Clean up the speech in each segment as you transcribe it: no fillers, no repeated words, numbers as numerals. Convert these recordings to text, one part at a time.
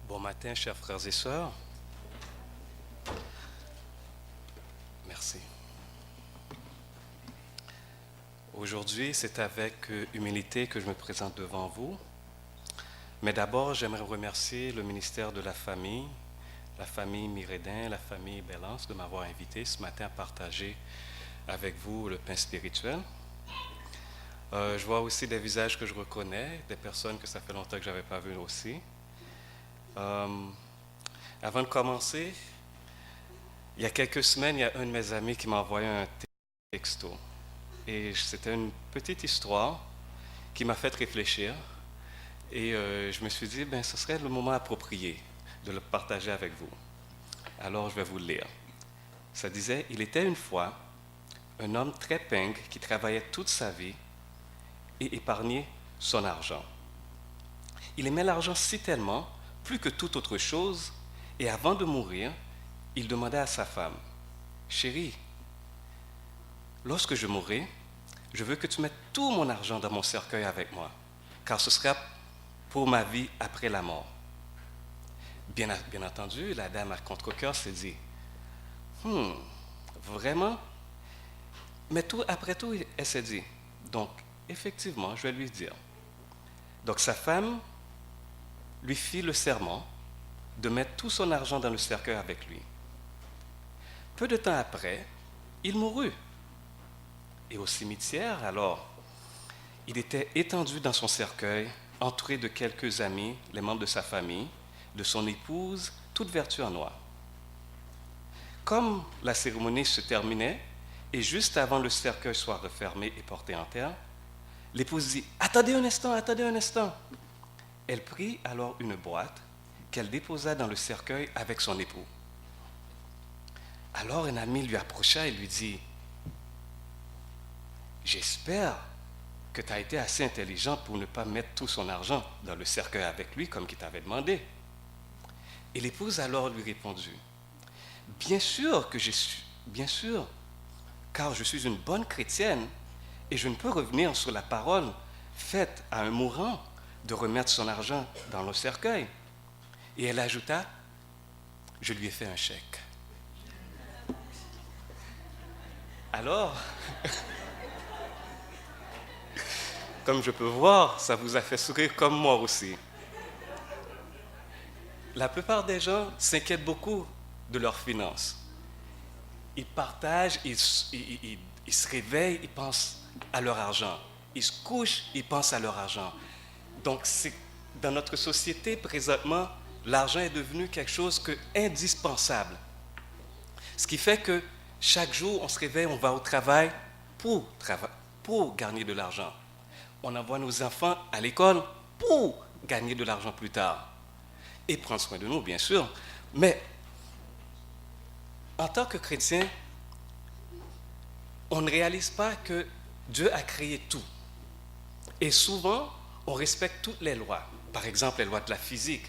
Bon matin, chers frères et sœurs. Merci. Aujourd'hui, c'est avec humilité que je me présente devant vous. Mais d'abord, j'aimerais remercier le ministère de la famille Miredin, la famille Bellance, de m'avoir invité ce matin à partager avec vous le pain spirituel. Je vois aussi des visages que je reconnais, des personnes que ça fait longtemps que je n'avais pas vues aussi. Avant de commencer, il y a quelques semaines, il y a un de mes amis qui m'a envoyé un texto. Et c'était une petite histoire qui m'a fait réfléchir. Et je me suis dit, ben, ce serait le moment approprié de le partager avec vous. Alors, je vais vous le lire. Ça disait, il était une fois un homme très pingre qui travaillait toute sa vie et épargnait son argent. Il aimait l'argent si tellement, plus que toute autre chose, et avant de mourir, il demandait à sa femme, chérie, lorsque je mourrai, je veux que tu mettes tout mon argent dans mon cercueil avec moi, car ce sera pour ma vie après la mort. Bien entendu, la dame à contre-cœur s'est dit, vraiment? Mais après tout, elle s'est dit, donc, effectivement, je vais lui dire. Donc, sa femme lui fit le serment de mettre tout son argent dans le cercueil avec lui. Peu de temps après, il mourut. Et au cimetière, alors, il était étendu dans son cercueil, entouré de quelques amis, les membres de sa famille, de son épouse, toute vêtue en noir. Comme la cérémonie se terminait, et juste avant le cercueil soit refermé et porté en terre, l'épouse dit « Attendez un instant, attendez un instant !» Elle prit alors une boîte qu'elle déposa dans le cercueil avec son époux. Alors un ami lui approcha et lui dit « J'espère que tu as été assez intelligent pour ne pas mettre tout son argent dans le cercueil avec lui comme qu'il t'avait demandé. » Et l'épouse alors lui répondit « Bien sûr que bien sûr, car je suis une bonne chrétienne et je ne peux revenir sur la parole faite à un mourant de remettre son argent dans le cercueil. » Et elle ajouta « Je lui ai fait un chèque. » Alors, comme je peux voir, ça vous a fait sourire comme moi aussi. La plupart des gens s'inquiètent beaucoup de leurs finances. Ils partagent, ils se réveillent, ils pensent à leur argent. Ils se couchent, ils pensent à leur argent. Donc, dans notre société, présentement, l'argent est devenu quelque chose d'indispensable. Ce qui fait que chaque jour, on se réveille, on va au travail pour gagner de l'argent. On envoie nos enfants à l'école pour gagner de l'argent plus tard. Et prendre soin de nous, bien sûr. Mais en tant que chrétien, on ne réalise pas que Dieu a créé tout. Et souvent, on respecte toutes les lois. Par exemple, les lois de la physique.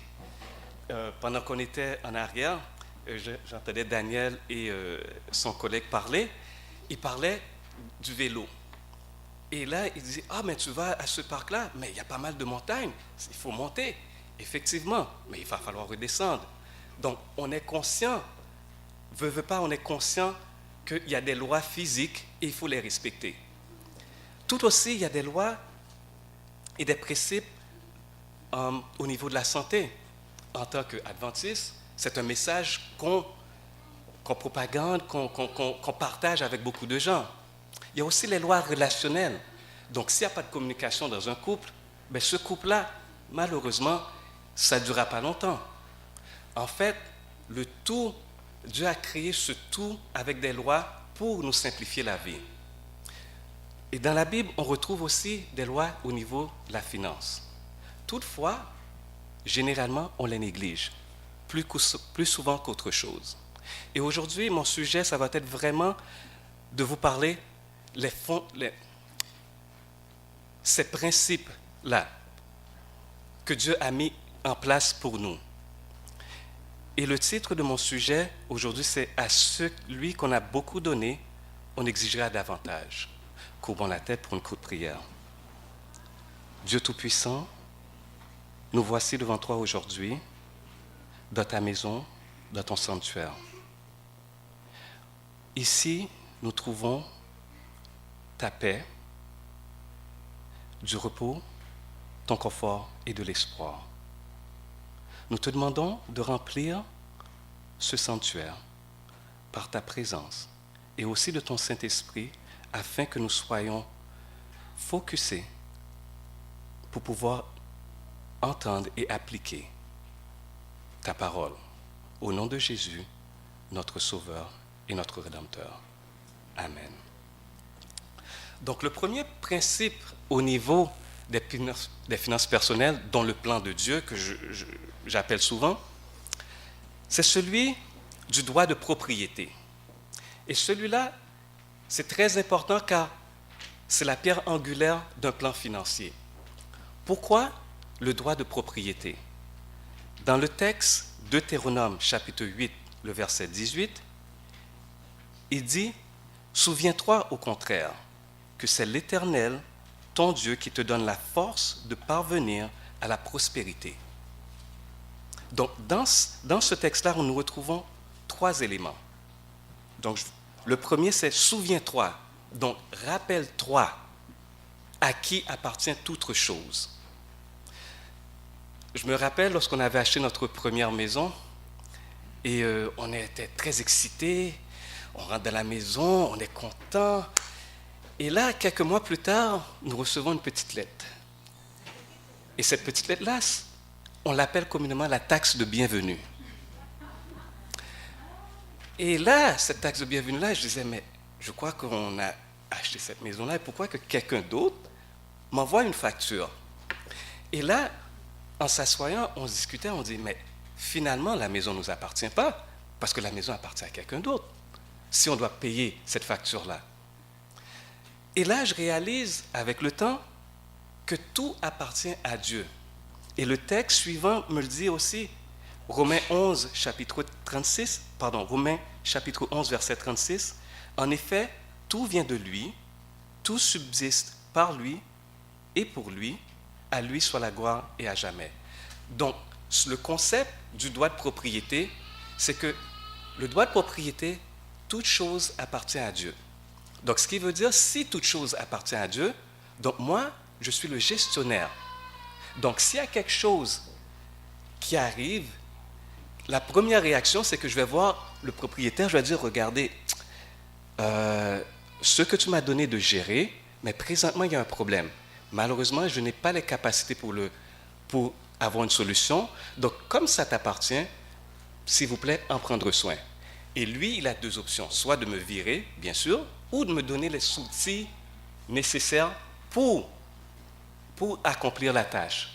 Pendant qu'on était en arrière, j'entendais Daniel et son collègue parler. Ils parlaient du vélo. Et là, il disait, ah, mais tu vas à ce parc-là, mais il y a pas mal de montagnes, il faut monter. Effectivement, mais il va falloir redescendre. Donc, on est conscient, veut pas, on est conscient qu'il y a des lois physiques et il faut les respecter. Tout aussi, il y a des lois et des principes au niveau de la santé. En tant qu'adventiste, c'est un message qu'on propagande, qu'on partage avec beaucoup de gens. Il y a aussi les lois relationnelles. Donc, s'il n'y a pas de communication dans un couple, ben, ce couple-là, malheureusement, ça ne durera pas longtemps. En fait, le tout, Dieu a créé ce tout avec des lois pour nous simplifier la vie. Et dans la Bible, on retrouve aussi des lois au niveau de la finance. Toutefois, généralement, on les néglige, plus souvent qu'autre chose. Et aujourd'hui, mon sujet, ça va être vraiment de vous parler ces principes-là que Dieu a mis en place pour nous. Et le titre de mon sujet aujourd'hui, c'est « À celui qu'on a beaucoup donné, on exigera davantage ». Courbons la tête pour une courte prière. Dieu Tout-Puissant, nous voici devant toi aujourd'hui dans ta maison, dans ton sanctuaire. Ici, nous trouvons ta paix, du repos, ton confort et de l'espoir. Nous te demandons de remplir ce sanctuaire par ta présence et aussi de ton Saint-Esprit afin que nous soyons focusés pour pouvoir entendre et appliquer ta parole. Au nom de Jésus, notre Sauveur et notre Rédempteur. Amen. Donc le premier principe au niveau des finances personnelles, dans le plan de Dieu que j'appelle souvent, c'est celui du droit de propriété. Et celui-là, c'est très important car c'est la pierre angulaire d'un plan financier. Pourquoi le droit de propriété? Dans le texte Deutéronome chapitre 8, le verset 18, il dit « Souviens-toi au contraire que c'est l'Éternel, ton Dieu, qui te donne la force de parvenir à la prospérité. » Donc, dans ce texte-là, nous retrouvons 3 éléments. Donc, le premier, c'est « Souviens-toi ». Donc, rappelle-toi à qui appartient toute chose. Je me rappelle lorsqu'on avait acheté notre première maison et on était très excités. On rentre dans la maison, on est content. Et là, quelques mois plus tard, nous recevons une petite lettre. Et cette petite lettre-là, on l'appelle communément la taxe de bienvenue. Et là, cette taxe de bienvenue-là, je disais, mais je crois qu'on a acheté cette maison-là, et pourquoi que quelqu'un d'autre m'envoie une facture? Et là, en s'assoyant, on se discutait, on dit, mais finalement, la maison ne nous appartient pas, parce que la maison appartient à quelqu'un d'autre, si on doit payer cette facture-là. Et là, je réalise avec le temps que tout appartient à Dieu. Et le texte suivant me le dit aussi, Romains chapitre 11, verset 36, en effet, tout vient de lui, tout subsiste par lui et pour lui, à lui soit la gloire et à jamais. Donc, le concept du droit de propriété, c'est que le droit de propriété, toute chose appartient à Dieu. Donc, ce qui veut dire, si toute chose appartient à Dieu, donc moi, je suis le gestionnaire. Donc, s'il y a quelque chose qui arrive, la première réaction, c'est que je vais voir le propriétaire, je vais dire, regardez, ce que tu m'as donné de gérer, mais présentement, il y a un problème. Malheureusement, je n'ai pas les capacités pour avoir une solution. Donc, comme ça t'appartient, s'il vous plaît, en prendre soin. Et lui, il a 2 options, soit de me virer, bien sûr, ou de me donner les outils nécessaires pour accomplir la tâche.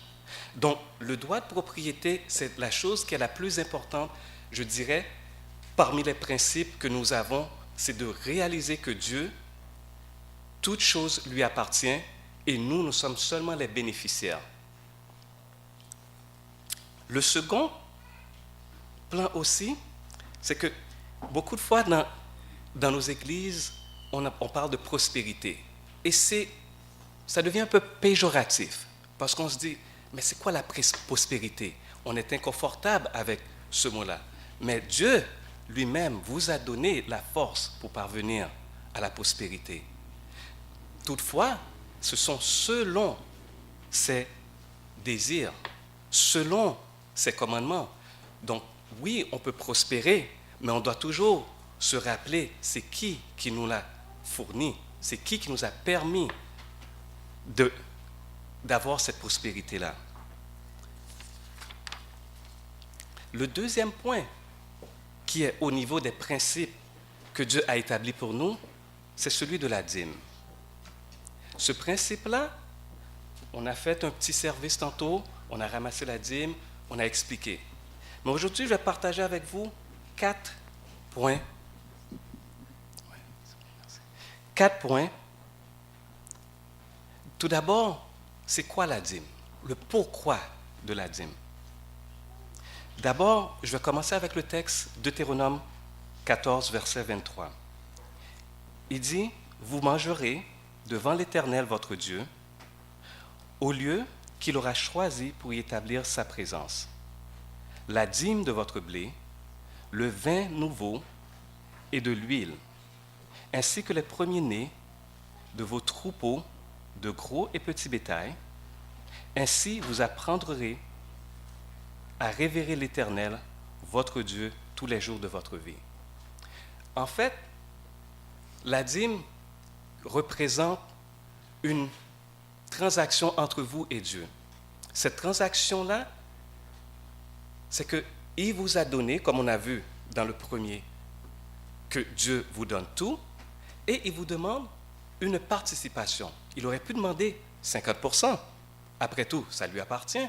Donc, le droit de propriété, c'est la chose qui est la plus importante, je dirais, parmi les principes que nous avons, c'est de réaliser que Dieu, toute chose lui appartient et nous, nous sommes seulement les bénéficiaires. Le second plan aussi, c'est que beaucoup de fois dans nos églises, on parle de prospérité. Et ça devient un peu péjoratif, parce qu'on se dit, mais c'est quoi la prospérité? On est inconfortable avec ce mot-là. Mais Dieu lui-même vous a donné la force pour parvenir à la prospérité. Toutefois, ce sont selon ses désirs, selon ses commandements. Donc, oui, on peut prospérer, mais on doit toujours se rappeler c'est qui nous l'a fourni, c'est qui nous a permis d'avoir cette prospérité-là. Le deuxième point, qui est au niveau des principes que Dieu a établis pour nous, c'est celui de la dîme. Ce principe-là, on a fait un petit service tantôt, on a ramassé la dîme, on a expliqué. Mais aujourd'hui, je vais partager avec vous 4 points. 4 points. Tout d'abord, c'est quoi la dîme? Le pourquoi de la dîme. D'abord, je vais commencer avec le texte Deutéronome 14, verset 23. Il dit, « Vous mangerez devant l'Éternel votre Dieu, au lieu qu'il aura choisi pour y établir sa présence. la dîme de votre blé, le vin nouveau et de l'huile, ainsi que les premiers-nés de vos troupeaux de gros et petits bétail. Ainsi vous apprendrez à révérer l'Éternel, votre Dieu, tous les jours de votre vie. En fait, la dîme représente une transaction entre vous et Dieu. Cette transaction-là, c'est qu'il vous a donné, comme on a vu dans le premier, que Dieu vous donne tout, et il vous demande une participation. Il aurait pu demander 50%. Après tout, ça lui appartient.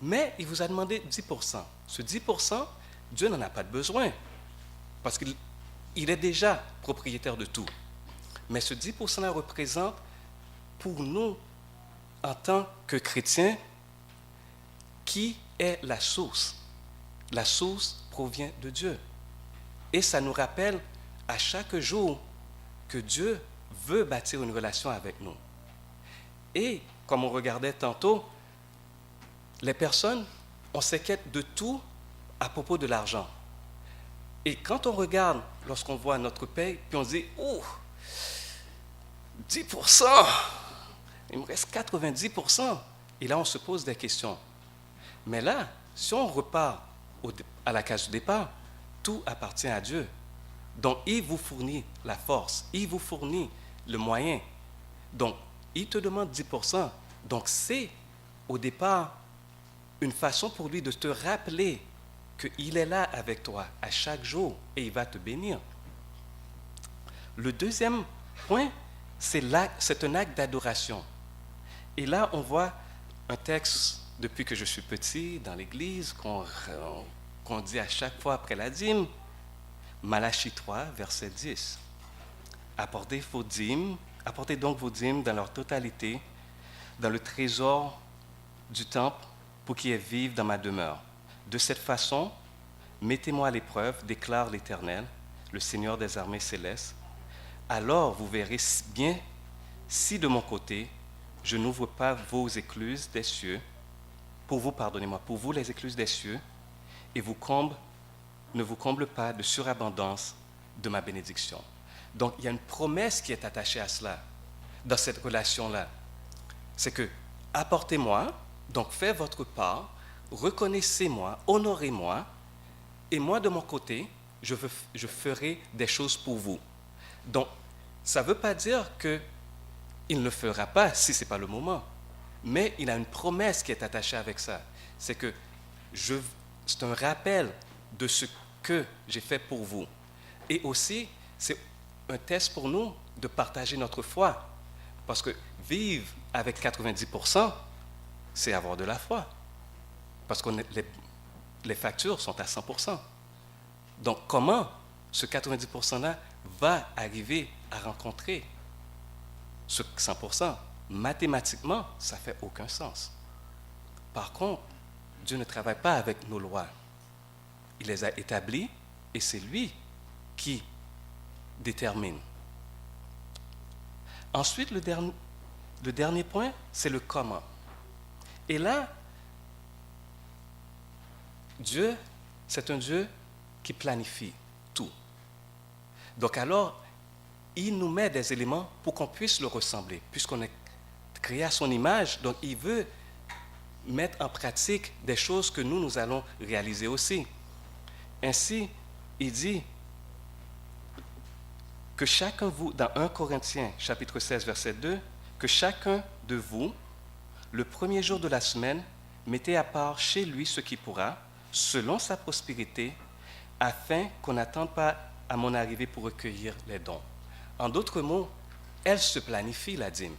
Mais il vous a demandé 10%. Ce 10%, Dieu n'en a pas de besoin, parce qu'il est déjà propriétaire de tout. Mais ce 10%-là représente, pour nous, en tant que chrétiens, qui est la source. La source provient de Dieu. Et ça nous rappelle à chaque jour que Dieu veut bâtir une relation avec nous. Et, comme on regardait tantôt, les personnes, on s'inquiète de tout à propos de l'argent. Et quand on regarde, lorsqu'on voit notre paye, puis on se dit, oh, 10%, il me reste 90%. Et là, on se pose des questions. Mais là, si on repart à la case du départ, tout appartient à Dieu. Donc, il vous fournit la force, il vous fournit le moyen. Donc, il te demande 10%. Donc, c'est au départ une façon pour lui de te rappeler qu'il est là avec toi à chaque jour et il va te bénir. Le deuxième point, c'est un acte d'adoration. Et là, on voit un texte, depuis que je suis petit, dans l'Église, qu'on dit à chaque fois après la dîme, Malachie 3, verset 10. Apportez donc vos dîmes dans leur totalité, dans le trésor du temple, pour qu'ils vivent dans ma demeure. De cette façon, mettez-moi à l'épreuve, déclare l'Éternel, le Seigneur des armées célestes. Alors vous verrez bien si de mon côté, je n'ouvre pas vos écluses des cieux, pour vous les écluses des cieux, et ne vous comble pas de surabondance de ma bénédiction. Donc, il y a une promesse qui est attachée à cela, dans cette relation-là. C'est que, apportez-moi, donc faites votre part, reconnaissez-moi, honorez-moi, et moi, de mon côté, je ferai des choses pour vous. Donc, ça ne veut pas dire qu'il ne le fera pas si ce n'est pas le moment. Mais il a une promesse qui est attachée avec ça. C'est que c'est un rappel de ce que j'ai fait pour vous. Et aussi, c'est un test pour nous de partager notre foi. Parce que vivre avec 90%, c'est avoir de la foi. Parce que les factures sont à 100%. Donc, comment ce 90%-là va arriver à rencontrer ce 100%? Mathématiquement, ça ne fait aucun sens. Par contre, Dieu ne travaille pas avec nos lois. Il les a établies et c'est lui qui détermine. Ensuite, le dernier point, c'est le comment. Et là, Dieu, c'est un Dieu qui planifie tout. Donc alors, il nous met des éléments pour qu'on puisse le ressembler, puisqu'on est créé à son image, donc il veut mettre en pratique des choses que nous allons réaliser aussi. Ainsi, il dit que chacun de vous, dans 1 Corinthiens, chapitre 16, verset 2, que chacun de vous, le premier jour de la semaine, mettez à part chez lui ce qui pourra, selon sa prospérité, afin qu'on n'attende pas à mon arrivée pour recueillir les dons. En d'autres mots, elle se planifie, la dîme.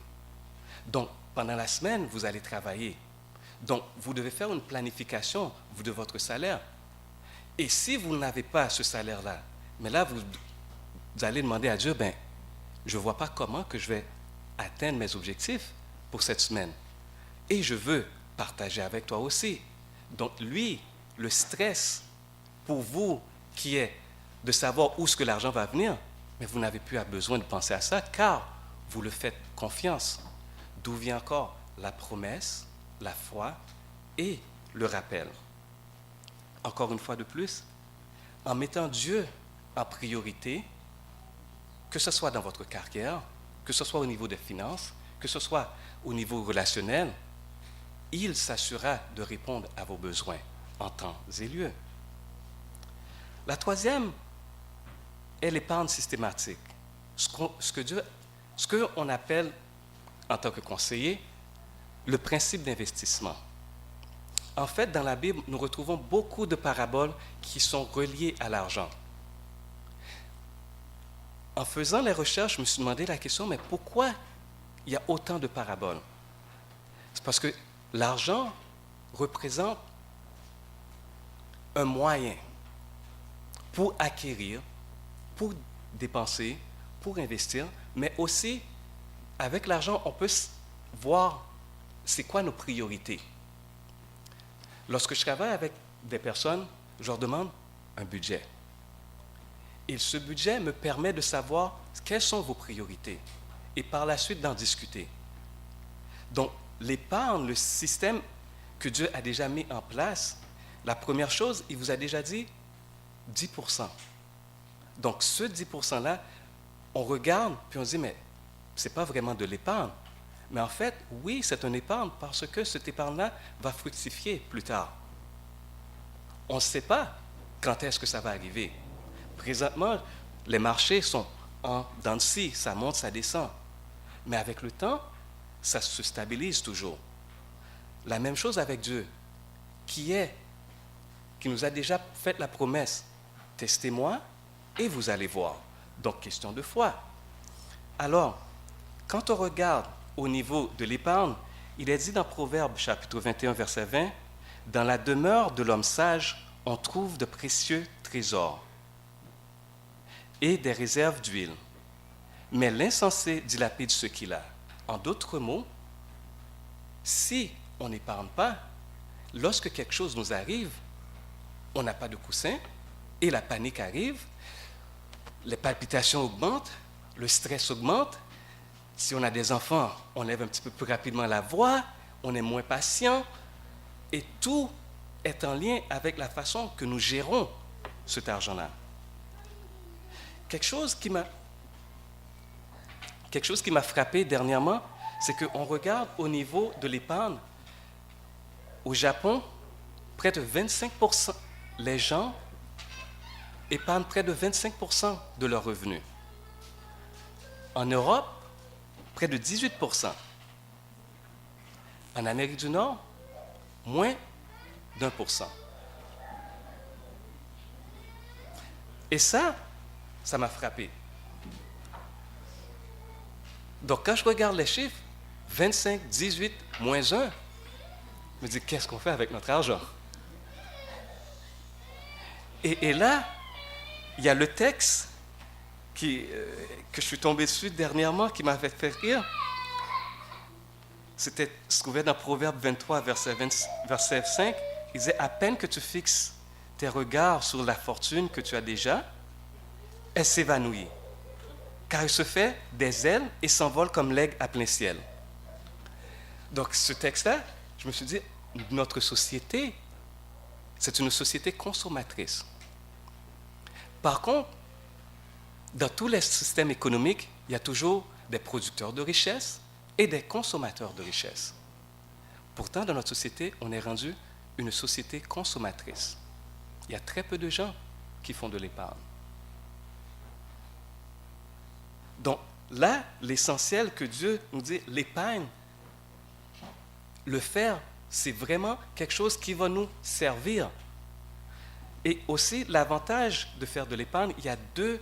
Donc, pendant la semaine, vous allez travailler. Donc, vous devez faire une planification de votre salaire. Et si vous n'avez pas ce salaire-là, mais là, vous allez demander à Dieu, je ne vois pas comment que je vais atteindre mes objectifs pour cette semaine. Et je veux partager avec toi aussi. Donc, lui, le stress pour vous qui est de savoir où est-ce que l'argent va venir, mais vous n'avez plus besoin de penser à ça, car vous le faites confiance. D'où vient encore la promesse, la foi et le rappel. encore une fois de plus, en mettant Dieu en priorité, que ce soit dans votre carrière, que ce soit au niveau des finances, que ce soit au niveau relationnel, il s'assurera de répondre à vos besoins en temps et lieu. La troisième est l'épargne systématique. Ce qu'on appelle, en tant que conseiller, le principe d'investissement. En fait, dans la Bible, nous retrouvons beaucoup de paraboles qui sont reliées à l'argent. En faisant les recherches, je me suis demandé la question, mais pourquoi il y a autant de paraboles? C'est parce que l'argent représente un moyen pour acquérir, pour dépenser, pour investir, mais aussi, avec l'argent, on peut voir c'est quoi nos priorités. Lorsque je travaille avec des personnes, je leur demande un budget. Et ce budget me permet de savoir quelles sont vos priorités et par la suite d'en discuter. Donc, l'épargne, le système que Dieu a déjà mis en place, la première chose, il vous a déjà dit 10%. Donc, ce 10%-là, on regarde puis on se dit, mais ce n'est pas vraiment de l'épargne. Mais en fait, oui, c'est une épargne parce que cette épargne-là va fructifier plus tard. On ne sait pas quand est-ce que ça va arriver. Présentement, les marchés sont en dents de scie, ça monte, ça descend. Mais avec le temps, ça se stabilise toujours. La même chose avec Dieu, qui nous a déjà fait la promesse, testez-moi et vous allez voir. Donc, question de foi. Alors, quand on regarde au niveau de l'épargne, il est dit dans Proverbes chapitre 21, verset 20, « Dans la demeure de l'homme sage, on trouve de précieux trésors et des réserves d'huile. Mais l'insensé dilapide ce qu'il a. » En d'autres mots, si on n'épargne pas, lorsque quelque chose nous arrive, on n'a pas de coussin et la panique arrive, les palpitations augmentent, le stress augmente. Si on a des enfants, on lève un petit peu plus rapidement la voix, on est moins patient et tout est en lien avec la façon que nous gérons cet argent-là. Quelque chose qui m'a frappé dernièrement, c'est qu'on regarde au niveau de l'épargne. Au Japon, près de 25%, les gens épargnent près de 25% de leurs revenus. En Europe, près de 18%. En Amérique du Nord, moins d'1%. Et ça m'a frappé. Donc, quand je regarde les chiffres, 25, 18, moins 1, je me dis, qu'est-ce qu'on fait avec notre argent? Et là, il y a le texte que je suis tombé dessus dernièrement qui m'avait fait rire. Se trouvait dans Proverbe 23, verset 5. Il disait, « À peine que tu fixes tes regards sur la fortune que tu as déjà, elle s'évanouit, car elle se fait des ailes et s'envole comme l'aigle à plein ciel. » Donc, ce texte-là, je me suis dit, notre société, c'est une société consommatrice. Par contre, dans tous les systèmes économiques, il y a toujours des producteurs de richesse et des consommateurs de richesse. Pourtant, dans notre société, on est rendu une société consommatrice. Il y a très peu de gens qui font de l'épargne. Donc là, l'essentiel que Dieu nous dit, l'épargne, le faire, c'est vraiment quelque chose qui va nous servir. Et aussi, l'avantage de faire de l'épargne, il y a deux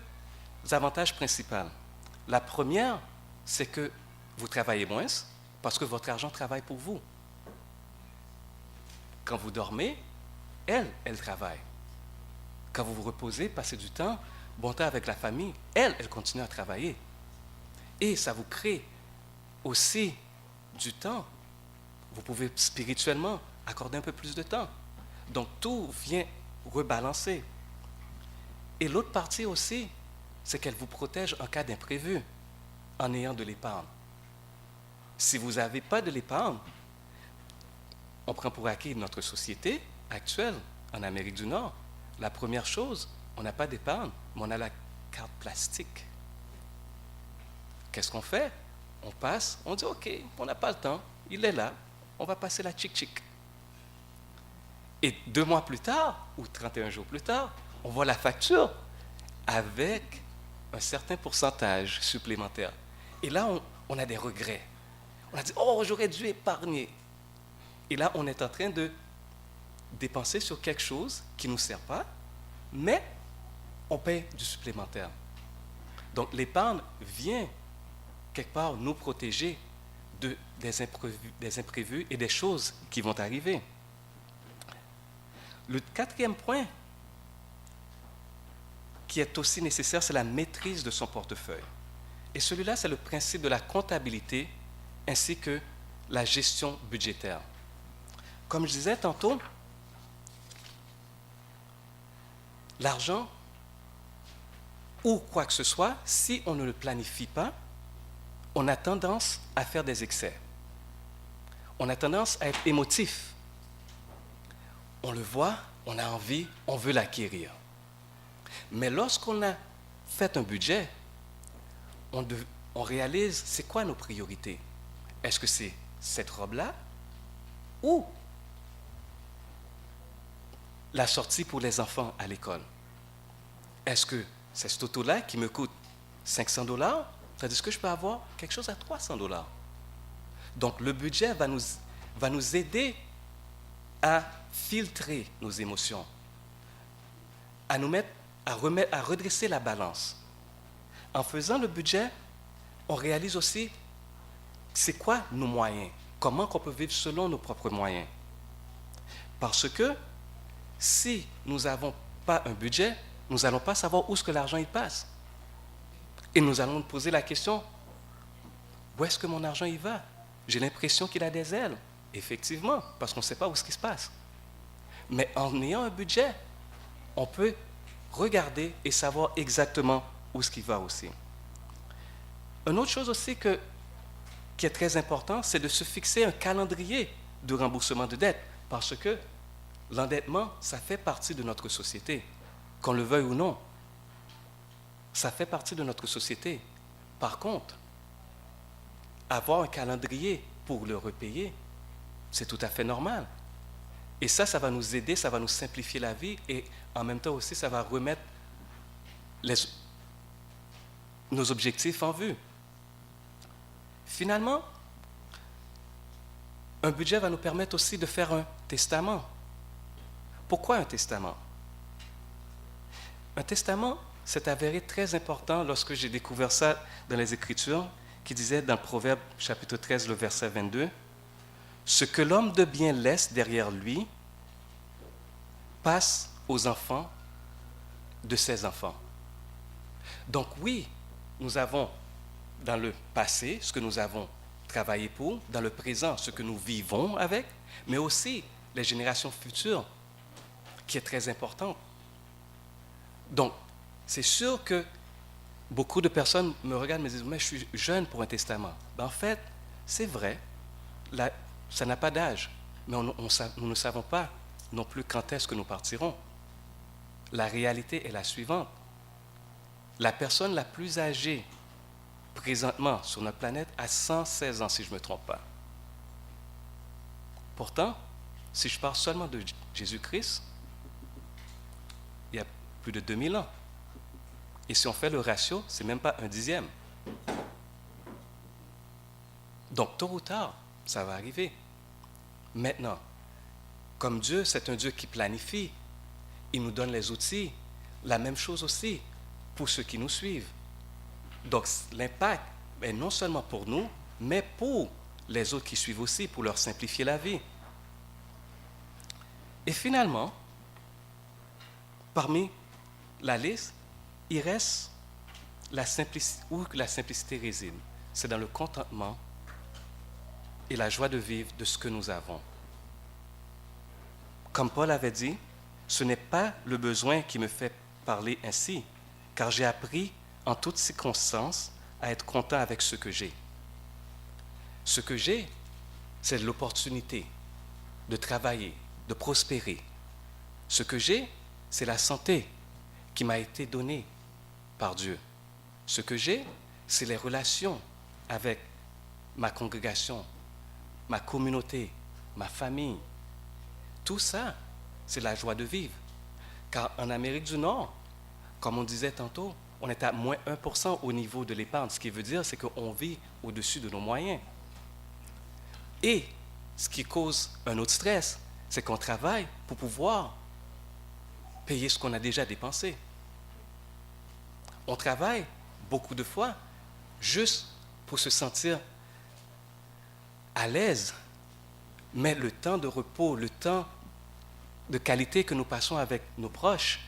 avantages principaux. La première, c'est que vous travaillez moins parce que votre argent travaille pour vous. Quand vous dormez, elle travaille. Quand vous vous reposez, passez du temps, bon temps avec la famille, elle continue à travailler. Et ça vous crée aussi du temps. Vous pouvez spirituellement accorder un peu plus de temps. Donc, tout vient rebalancer. Et l'autre partie aussi, c'est qu'elle vous protège en cas d'imprévu, en ayant de l'épargne. Si vous n'avez pas de l'épargne, on prend pour acquis notre société actuelle, en Amérique du Nord, la première chose, on n'a pas d'épargne, mais on a la carte plastique. Qu'est-ce qu'on fait? On passe, on dit OK, on n'a pas le temps, il est là, on va passer la chic-chic. Et 2 mois plus tard, ou 31 jours plus tard, on voit la facture avec un certain pourcentage supplémentaire. Et là, on a des regrets. On a dit, oh, j'aurais dû épargner. Et là, on est en train de dépenser sur quelque chose qui ne nous sert pas, mais on paie du supplémentaire. Donc, l'épargne vient quelque part nous protéger des imprévus et des choses qui vont arriver. Le 4e point qui est aussi nécessaire, c'est la maîtrise de son portefeuille. Et celui-là, c'est le principe de la comptabilité ainsi que la gestion budgétaire. Comme je disais tantôt, l'argent ou quoi que ce soit, si on ne le planifie pas, on a tendance à faire des excès. On a tendance à être émotif. On le voit, on a envie, on veut l'acquérir. Mais lorsqu'on a fait un budget, on réalise c'est quoi nos priorités. Est-ce que c'est cette robe-là ou la sortie pour les enfants à l'école? Est-ce que c'est cette auto-là qui me coûte 500 $, tandis que je peux avoir quelque chose à 300 $? Donc le budget va nous aider à filtrer nos émotions, à redresser la balance. En faisant le budget, on réalise aussi c'est quoi nos moyens, comment on peut vivre selon nos propres moyens. Parce que si nous n'avons pas un budget, nous n'allons pas savoir où est-ce que l'argent il passe. Et nous allons nous poser la question, où est-ce que mon argent il va? J'ai l'impression qu'il a des ailes. Effectivement, parce qu'on ne sait pas où est-ce qu'il se passe. Mais en ayant un budget, on peut regarder et savoir exactement où est-ce qu'il va aussi. Une autre chose aussi qui est très important, c'est de se fixer un calendrier de remboursement de dette, parce que l'endettement, ça fait partie de notre société, qu'on le veuille ou non. Ça fait partie de notre société. Par contre, avoir un calendrier pour le repayer, c'est tout à fait normal. Et ça va nous aider, ça va nous simplifier la vie et en même temps aussi, ça va remettre nos objectifs en vue. Finalement, un budget va nous permettre aussi de faire un testament. Pourquoi un testament? Un testament s'est avéré très important lorsque j'ai découvert ça dans les Écritures, qui disait dans Proverbe chapitre 13, le verset 22, « Ce que l'homme de bien laisse derrière lui passe aux enfants de ses enfants. » Donc oui, nous avons dans le passé ce que nous avons travaillé pour, dans le présent ce que nous vivons avec, mais aussi les générations futures, qui est très importante. Donc, c'est sûr que beaucoup de personnes me regardent et me disent « Mais je suis jeune pour un testament. » Ben, en fait, c'est vrai, ça n'a pas d'âge, mais nous ne savons pas non plus quand est-ce que nous partirons. La réalité est la suivante. La personne la plus âgée présentement sur notre planète a 116 ans, si je ne me trompe pas. Pourtant, si je parle seulement de Jésus-Christ, il y a plus de 2000 ans. Et si on fait le ratio, ce n'est même pas 1/10. Donc, tôt ou tard, ça va arriver. Maintenant, comme Dieu, c'est un Dieu qui planifie, il nous donne les outils. La même chose aussi pour ceux qui nous suivent. Donc, l'impact est non seulement pour nous, mais pour les autres qui suivent aussi, pour leur simplifier la vie. Et finalement, parmi la liste, il reste la simplicité, où la simplicité réside. C'est dans le contentement et la joie de vivre de ce que nous avons. Comme Paul avait dit, ce n'est pas le besoin qui me fait parler ainsi, car j'ai appris en toutes circonstances à être content avec ce que j'ai. Ce que j'ai, c'est l'opportunité de travailler, de prospérer. Ce que j'ai, c'est la santé qui m'a été donnée par Dieu. Ce que j'ai, c'est les relations avec ma congrégation, ma communauté, ma famille. Tout ça, c'est la joie de vivre. Car en Amérique du Nord, comme on disait tantôt, on est à moins 1% au niveau de l'épargne. Ce qui veut dire, c'est qu'on vit au-dessus de nos moyens. Et ce qui cause un autre stress, c'est qu'on travaille pour pouvoir payer ce qu'on a déjà dépensé. On travaille beaucoup de fois juste pour se sentir à l'aise. Mais le temps de repos, le temps de qualité que nous passons avec nos proches,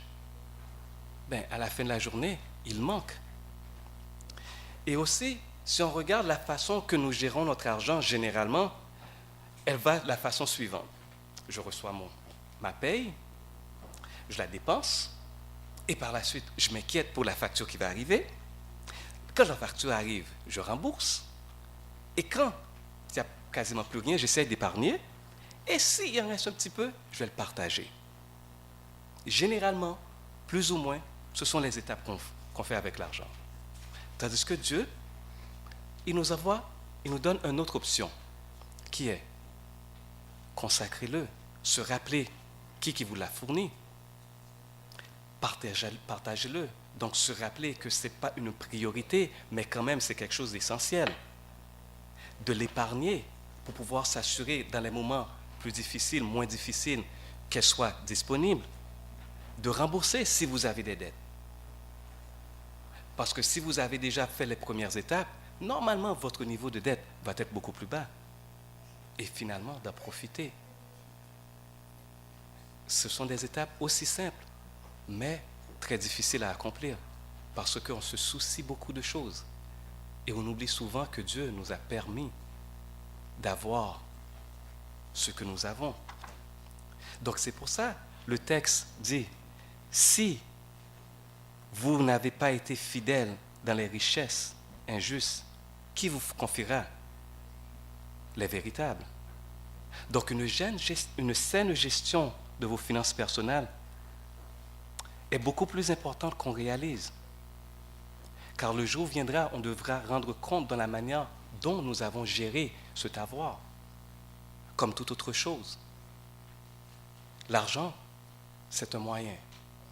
à la fin de la journée, il manque. Et aussi, si on regarde la façon que nous gérons notre argent, généralement, elle va de la façon suivante. Je reçois ma paye, je la dépense, et par la suite, je m'inquiète pour la facture qui va arriver. Quand la facture arrive, je rembourse. Et quand il n'y a quasiment plus rien, j'essaie d'épargner. Et s'il en reste un petit peu, je vais le partager. Généralement, plus ou moins, ce sont les étapes qu'on fait avec l'argent. Tandis que Dieu, il nous donne une autre option, qui est consacrez-le, se rappeler qui vous l'a fourni. Partagez-le. Donc, se rappeler que ce n'est pas une priorité, mais quand même, c'est quelque chose d'essentiel. De l'épargner pour pouvoir s'assurer dans les moments plus difficiles, moins difficiles, qu'elle soit disponible. De rembourser si vous avez des dettes. Parce que si vous avez déjà fait les premières étapes, normalement, votre niveau de dette va être beaucoup plus bas. Et finalement, d'en profiter. Ce sont des étapes aussi simples, mais très difficiles à accomplir, parce qu'on se soucie beaucoup de choses. Et on oublie souvent que Dieu nous a permis d'avoir ce que nous avons. Donc c'est pour ça, le texte dit, si vous n'avez pas été fidèle dans les richesses injustes, qui vous confiera les véritables? Donc une saine gestion de vos finances personnelles est beaucoup plus importante qu'on réalise. Car le jour viendra, on devra rendre compte de la manière dont nous avons géré cet avoir, comme toute autre chose. L'argent, c'est un moyen,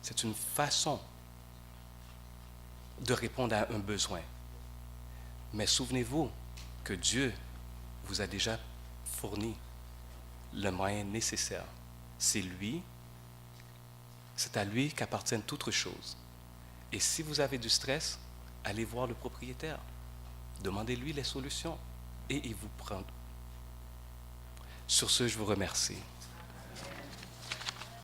c'est une façon de répondre à un besoin. Mais souvenez-vous que Dieu vous a déjà fourni le moyen nécessaire. C'est à lui qu'appartiennent toutes choses. Et si vous avez du stress, allez voir le propriétaire. Demandez-lui les solutions et il vous prend. Sur ce, je vous remercie.